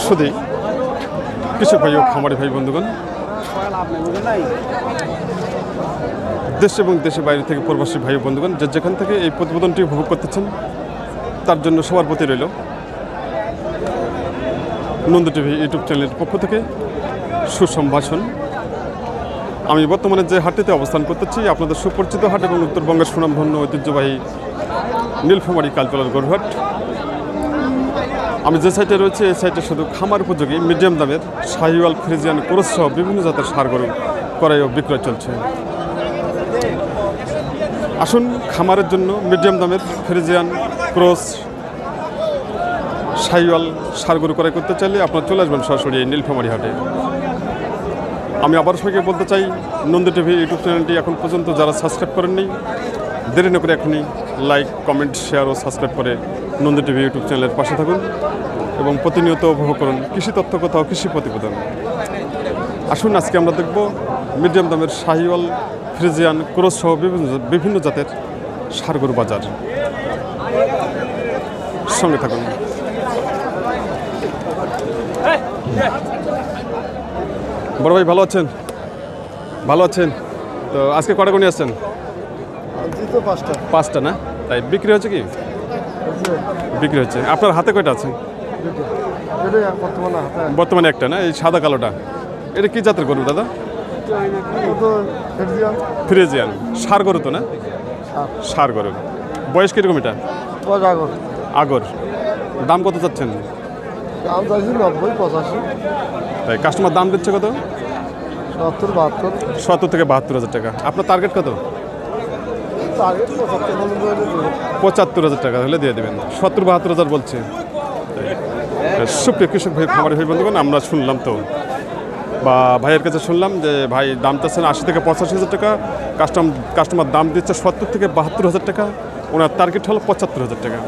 সুদী কৃষক ভাই ও খামারি ভাই বন্ধুগণ, দেশ এবং দেশের বাইরে থেকে প্রবাসী ভাই বন্ধুগণ, যে যেখান থেকে এই প্রতিবেদনটি উপভোগ করতেছেন তার জন্য সবার প্রতি রইল নন্দ টিভি ইউটিউব চ্যানেলের পক্ষ থেকে সুসম্ভাষণ। আমি বর্তমানে যে হাটটিতে অবস্থান করতেছি আপনাদের সুপরিচিত হাট এবং উত্তরবঙ্গের সুনামধন্য ঐতিহ্যবাহী নীলফামারী কালতলার গরুহাট। আমি যে সাইটে রয়েছে এই সাইটে শুধু খামার উপযোগী মিডিয়াম দামের শাহিওয়াল, ফ্রিজিয়ান, ক্রস সহ বিভিন্ন জাতের ষাঁড় গরু ক্রয় ও বিক্রয় চলছে। আসুন খামারের জন্য মিডিয়াম দামের ফ্রিজিয়ান, ক্রস, শাহিওয়াল ষাঁড় গরু ক্রয় করতে চাইলে আপনারা চলে আসবেন সরাসরি এই নীলফামারী হাটে। আমি আবার সবাইকে বলতে চাই, নন্দ টিভি ইউটিউব চ্যানেলটি এখন পর্যন্ত যারা সাবস্ক্রাইব করেননি দেরি না করে এখনই লাইক, কমেন্ট, শেয়ার ও সাবস্ক্রাইব করে নন্দ টিভি ইউটিউব চ্যানেলের পাশে থাকুন এবং প্রতিনিয়ত উপভোগ করুন কৃষি তথ্য কথা ও কৃষি প্রতিবেদন। আসুন আজকে আমরা দেখব মিডিয়াম দামের শাহিওয়াল, ফ্রিজিয়ান, ক্রস সহ বিভিন্ন জাতের ষাঁড় গরু বাজার। সঙ্গে থাকুন। বড় ভাই ভালো আছেন? ভালো আছেন তো। আজকে কটা গুণি আসছেন? পাঁচটা না? তাই বিক্রি হচ্ছে কি? বিক্রি হচ্ছে। আপনার হাতে কয়টা আছে? বর্তমানে একটা না? এই সাদা কালোটা এটা কি জাতের গরু দাদা? ফ্রিজিয়ান ষাঁড় গরু তো না? ষাঁড় গরু। বয়স কিরকম এটা? আগর। দাম কত চাচ্ছেন? তাই কাস্টমার দাম দিচ্ছে কত? 70 থেকে 72,000 টাকা। আপনার টার্গেট কত? 75,000 টাকা হলে দিয়ে দেবেন। 70-72,000 বলছে। সুপ্রিয় কৃষক ভাই, খামারি ভাই বন্ধুগণ, আমরা শুনলাম তো বা ভাইয়ের কাছে শুনলাম যে ভাই দাম চাচ্ছেন 80 থেকে 85,000 টাকা, কাস্টমার দাম দিচ্ছে 70 থেকে 72,000 টাকা, ওনার টার্গেট হলো 75,000 টাকা।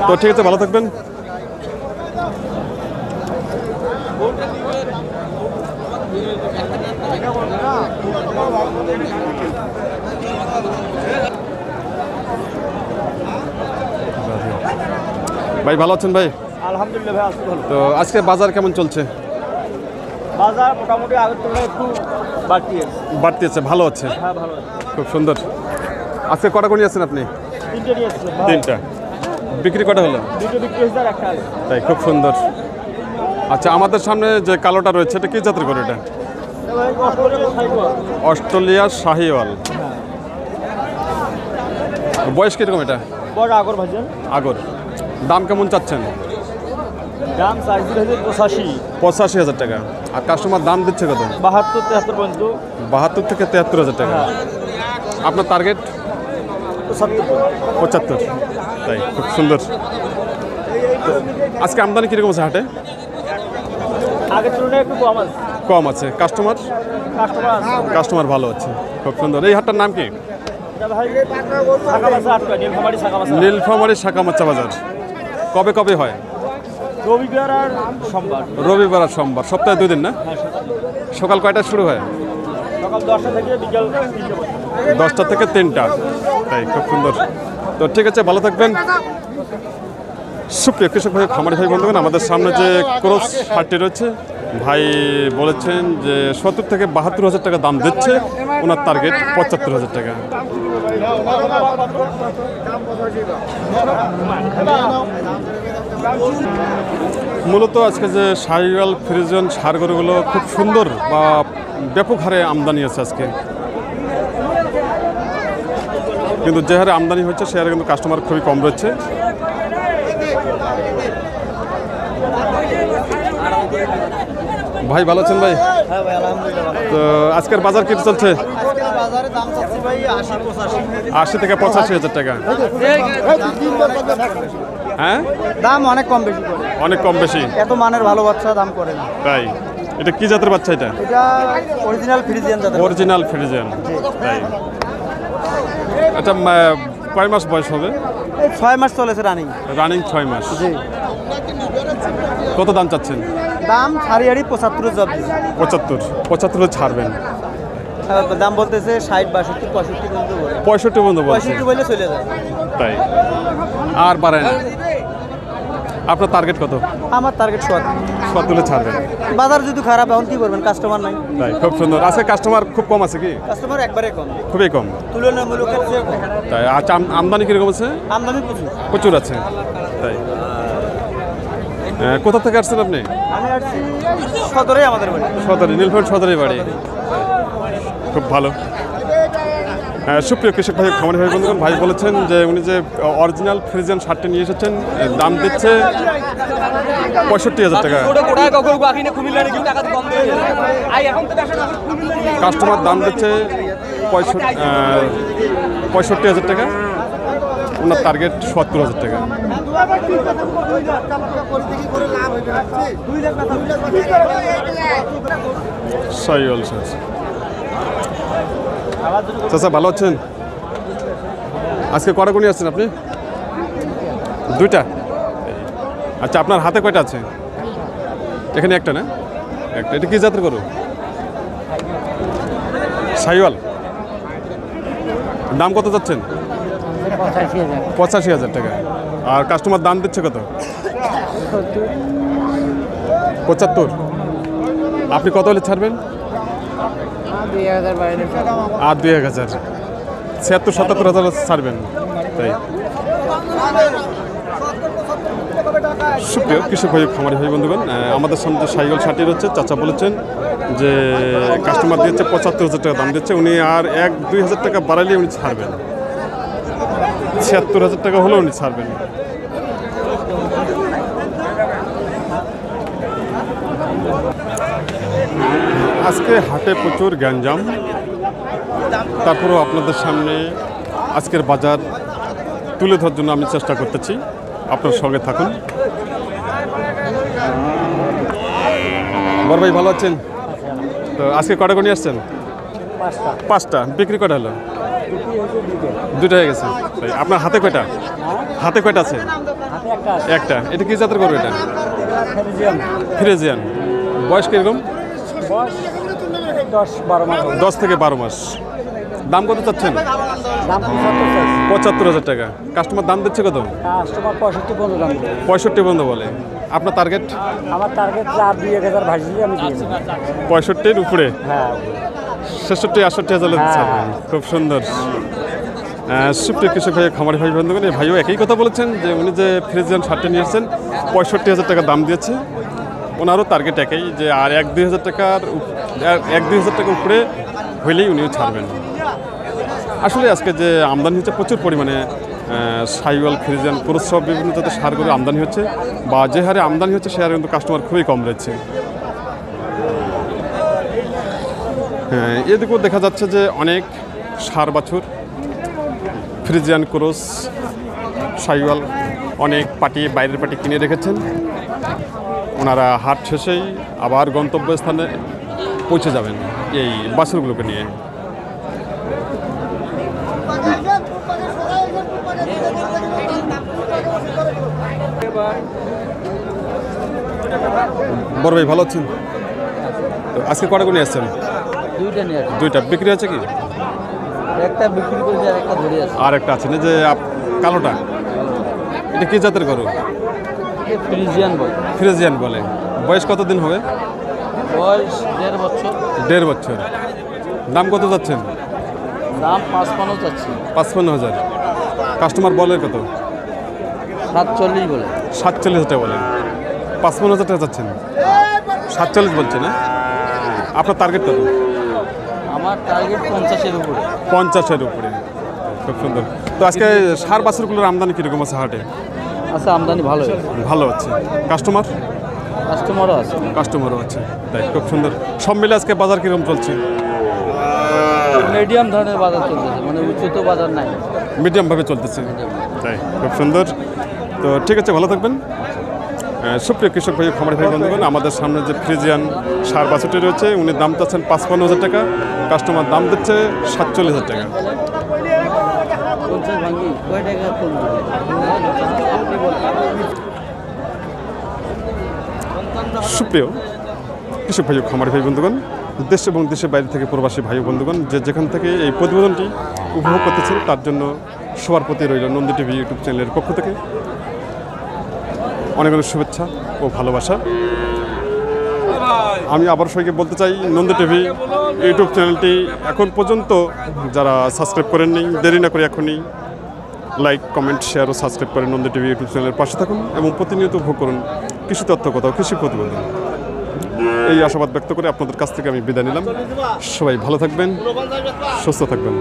তো ঠিক আছে, ভালো থাকবেন। ভাই ভালো আছেন ভাই? আলহামদুলিল্লাহ ভাই, আছি ভালো। তো আজকে বাজার কেমন চলছে? বাজার মোটামুটি আগের তুলনায় একটু বাড়তি আছে, ভালো আছে। হ্যাঁ, ভালো আছে। খুব সুন্দর। আজকে কটা গুণি আছেন আপনি? 3টে নিয়ে এসেছি। 3টা। বিক্রি কটা হলো? 2টো বিক্রি হয়েছে আর একটা আছে। তাই, খুব সুন্দর। আচ্ছা, আমাদের সামনে যে কালোটা রয়েছে এটা কি জাতের গরু? এটা অস্ট্রেলিয়ার শাহিওয়াল। বয়স কিরকম এটা? বড় আগর ভাজন। আগর। দাম কেমন চাচ্ছেন? দাম চাইছিল 85,000 টাকা। আর কাস্টমার দাম দিচ্ছে কত? 72-73 পর্যন্ত। 72 থেকে 73,000 টাকা। আপনার টার্গেট? 75। তাই, খুব সুন্দর। আজকে আমদানি কীরকম আছে হাটে? আগের তুলনায় একটু কম আছে। কাস্টমার ভালো আছে। খুব সুন্দর। এই হাটটার নাম কি? নীলফামারী শাঁখামাচা বাজার। কবে কবে হয়? রবিবার আর সোমবার। রবিবার আর সোমবার, সপ্তাহে 2 দিন না? সকাল কয়টায় শুরু হয়? সকাল 10টা থেকে বিকাল 3টা। 10টা থেকে 3টা। তাই, খুব সুন্দর। তো ঠিক আছে, ভালো থাকবেন। সুপ্রিয় কৃষক ভাই, খামারি ভাই বন্ধুগণ, আমাদের সামনে যে ক্রস হাটটি রয়েছে, ভাই বলেছেন যে 70 থেকে 72,000 টাকা দাম দিচ্ছে, ওনার টার্গেট 75,000 টাকা। মূলত আজকে যে শাহিওয়াল, ফ্রিজিয়ান ষাঁড় গরুগুলো খুব সুন্দর বা ব্যাপক হারে আমদানি আছে আজকে, কিন্তু যে হারে আমদানি হচ্ছে সে হারে কিন্তু কাস্টমার খুবই কম রয়েছে। ভাই ভালো আছেন ভাই? হ্যাঁ ভাই, আলহামদুলিল্লাহ। তো আজকের বাজার কি চলছে? বাজারে দাম চাচ্ছি ভাই 80 থেকে 85,000 টাকা। হ্যাঁ, দাম অনেক কম বেশি করে। অনেক কম বেশি। এত মানের ভালো বাচ্চা দাম করে না। তাই, এটা কি জাতের বাচ্চা? এটা অরিজিনাল ফ্রিজিয়ান জাতের। Original Friesian. তাই। আচ্ছা, কয় মাস বয়স হবে? 6 মাস চলেছে রানিং। 6 মাস। জি। কত দাম চাচ্ছেন? দাম ছাড়ি 75 জব। 75 ছাড়বেন। দাম বলতেছে 60, 62, 65 পর্যন্ত বলে। 65 পর্যন্ত বলছে 65 বলে চলে যায়। তাই আর বাড়ে না। আপনার টার্গেট কত? আমার টার্গেট 70। 70 তুলে ছাড়বেন। বাজার যদি খারাপ এখন কি করবেন, কাস্টমার নাই। তাই খুব সুন্দর। আজকে কাস্টমার খুব কম আছে কি? কাস্টমার একবারে কম, খুবই কম। তুলনামূলক চেয়ে কম। তাই আচ্ছা, আমদানি কীরকম আছে? আমদানি প্রচুর। প্রচুর আছে। তাই কোথা থেকে আসছেন আপনি? আমি আসছি সদরেই আমাদের বাড়ি। সদরে, নীলফামারী সদরের বাড়ি। খুব ভালো। সুপ্রিয় কৃষক ভাই, খামারি ভাই বন্ধুগণ, ভাই বলেছেন যে উনি যে অরিজিনাল ফ্রিজিয়ান শার্টটি নিয়ে এসেছেন, দাম দিচ্ছে 65,000 টাকা। কাস্টমার দাম দিচ্ছে 65,000 টাকা। ওনার টার্গেট 70,000 টাকা। সাইওয়াল স্যার। চাচা ভালো আছেন? আজকে কটা গুণি আসছেন আপনি? 2টা। আচ্ছা, আপনার হাতে কয়টা আছে? এখানে একটা না? একটা। এটা কি জাতের গরু? সাইওয়াল। দাম কত যাচ্ছেন? 85,000 টাকা। আর কাস্টমার দাম দিচ্ছে কত? 75। আপনি কত হলে ছাড়বেন? আর 2,000। 76-77,000 ছাড়বেন। তাই সুপ্রিয় কৃষক ভাই, খামারি ভাই বন্ধুগণ, আমাদের সামনে যে সাইকেল শার্টি রয়েছে, চাচা বলেছেন যে কাস্টমার দিচ্ছে 75,000 টাকা দাম দিচ্ছে। উনি আর 1-2,000 টাকা বাড়ালে উনি ছাড়বেন। 76,000 টাকা হলেও উনি ছাড়বেন। আজকে হাটে প্রচুর গ্যাঞ্জাম, তারপরেও আপনাদের সামনে আজকের বাজার তুলে ধরার জন্য আমি চেষ্টা করতেছি। আপনার সঙ্গে থাকুন। বড় ভাই ভালো আছেন? তো আজকে কটা করে নিয়ে আসছেন? 5টা। বিক্রি কটা হলো? 2টা হয়ে গেছে। তাই আপনার হাতে কয়টা? হাতে কয়টা আছে? একটা। এটা কি জাতের গরু? এটা ফ্রিজিয়ান। বয়স কিরকম? 10 থেকে 12 মাস। দাম কত চাচ্ছেন? 75,000 টাকা। কাস্টমার দাম দিচ্ছে কত? 65 পর্যন্ত বলে। আপনার টার্গেট? আমার টার্গেট 2,000 ভাজি আমি দিয়েছি। 65-র উপরে? হ্যাঁ। 66-68,000 খুব সুন্দর। সুপ্রিয় কৃষক ভাই, খামারি ভাই বন্ধুগণ, এই ভাইও একই কথা বলেছেন যে উনি যে ফ্রিজিয়ান শার্টটি নিয়ে আসছেন 65,000 টাকা দাম দিয়েছে। ওনারও টার্গেট একই যে আর 1-2,000 টাকার 1-2,000 টাকা উপরে হইলেই উনিও ছাড়বেন। আসলে আজকে যে আমদানি হচ্ছে প্রচুর পরিমাণে, সাইওয়াল, ফ্রিজিয়ান, ক্রস সব বিভিন্ন জাতের সার গরু আমদানি হচ্ছে, বা যে হারে আমদানি হচ্ছে সে হারে কিন্তু কাস্টমার খুবই কম রয়েছে। হ্যাঁ, এদিকেও দেখা যাচ্ছে যে অনেক সার বাছুর, ফ্রিজিয়ান, ক্রস, সাইওয়াল অনেক পাটি, বাইরের পাটি কিনে রেখেছেন। ওনারা হাট শেষেই আবার গন্তব্যস্থানে পৌঁছে যাবেন এই বাছুরগুলোকে নিয়ে। বড় ভাই ভালো আছেন? তো আজকে কটা করে নিয়ে আসছেন? 2টা নিয়ে আসছি। 2টা। বিক্রি আছে কি? একটা বিক্রি করেছি আর একটা ধরে আছে। আর একটা আছে না যে কালোটা? এটা কি জাতের গরু? ফ্রিজিয়ান বল। ফ্রিজিয়ান বলে। বয়স কতদিন হবে? বয়স 1.5 বছর। 1.5 বছর। দাম কত যাচ্ছেন? দাম 55 যাচ্ছে। 55,000। কাস্টমার বলে কত? 47 বলে। 47,000 টাকা বলেন। 55,000 টাকা যাচ্ছেন। 47 বলছে না? আপনার টার্গেট কত? আমার টার্গেট 50-এর উপরে। 50-এর উপরে। খুব সুন্দর। তো আজকে সার বাছুরগুলোর আমদানি কীরকম আছে হাটে? আচ্ছা, আমদানি ভালো ভালো আছে। কাস্টমারও আছে। কাস্টমারও আছে। তাই খুব সুন্দর। সব মিলে আজকে বাজার কীরকম চলছে? মিডিয়াম ধরনের বাজার চলতেছে, মানে উঁচু তো বাজার নাই, মিডিয়ামভাবে চলতেছে। তাই খুব সুন্দর। তো ঠিক আছে, ভালো থাকবেন। সুপ্রিয় কৃষক ভাই, খামারি ভাই বন্ধুগণ, আমাদের সামনে যে ফ্রিজিয়ান সার বাছুরটি রয়েছে, উনি দাম চাচ্ছেন 55,000 টাকা। কাস্টমার দাম দিচ্ছে 47,000 টাকা। সুপ্রিয় কৃষক ভাই, খামারি ভাই বন্ধুগণ, দেশ এবং দেশের বাইরে থেকে প্রবাসী ভাই ও বন্ধুগণ যে যেখান থেকে এই প্রতিবেদনটি উপভোগ করতেছেন তার জন্য সবার প্রতি রইল নন্দী টিভি ইউটিউব চ্যানেলের পক্ষ থেকে অনেক অনেক শুভেচ্ছা ও ভালোবাসা। আমি আবার সবাইকে বলতে চাই নন্দী টিভি ইউটিউব চ্যানেলটি এখন পর্যন্ত যারা সাবস্ক্রাইব করেননি দেরি না করে এখনই লাইক কমেন্ট শেয়ার ও সাবস্ক্রাইব করে নন্দী টিভি ইউটিউব চ্যানেলের পাশে থাকুন এবং প্রতিনিয়ত উপভোগ করুন কৃষি তথ্য কথা কৃষি প্রতিবেদন। এই আশাবাদ ব্যক্ত করে আপনাদের কাছ থেকে আমি বিদায় নিলাম। সবাই ভালো থাকবেন, সুস্থ থাকবেন।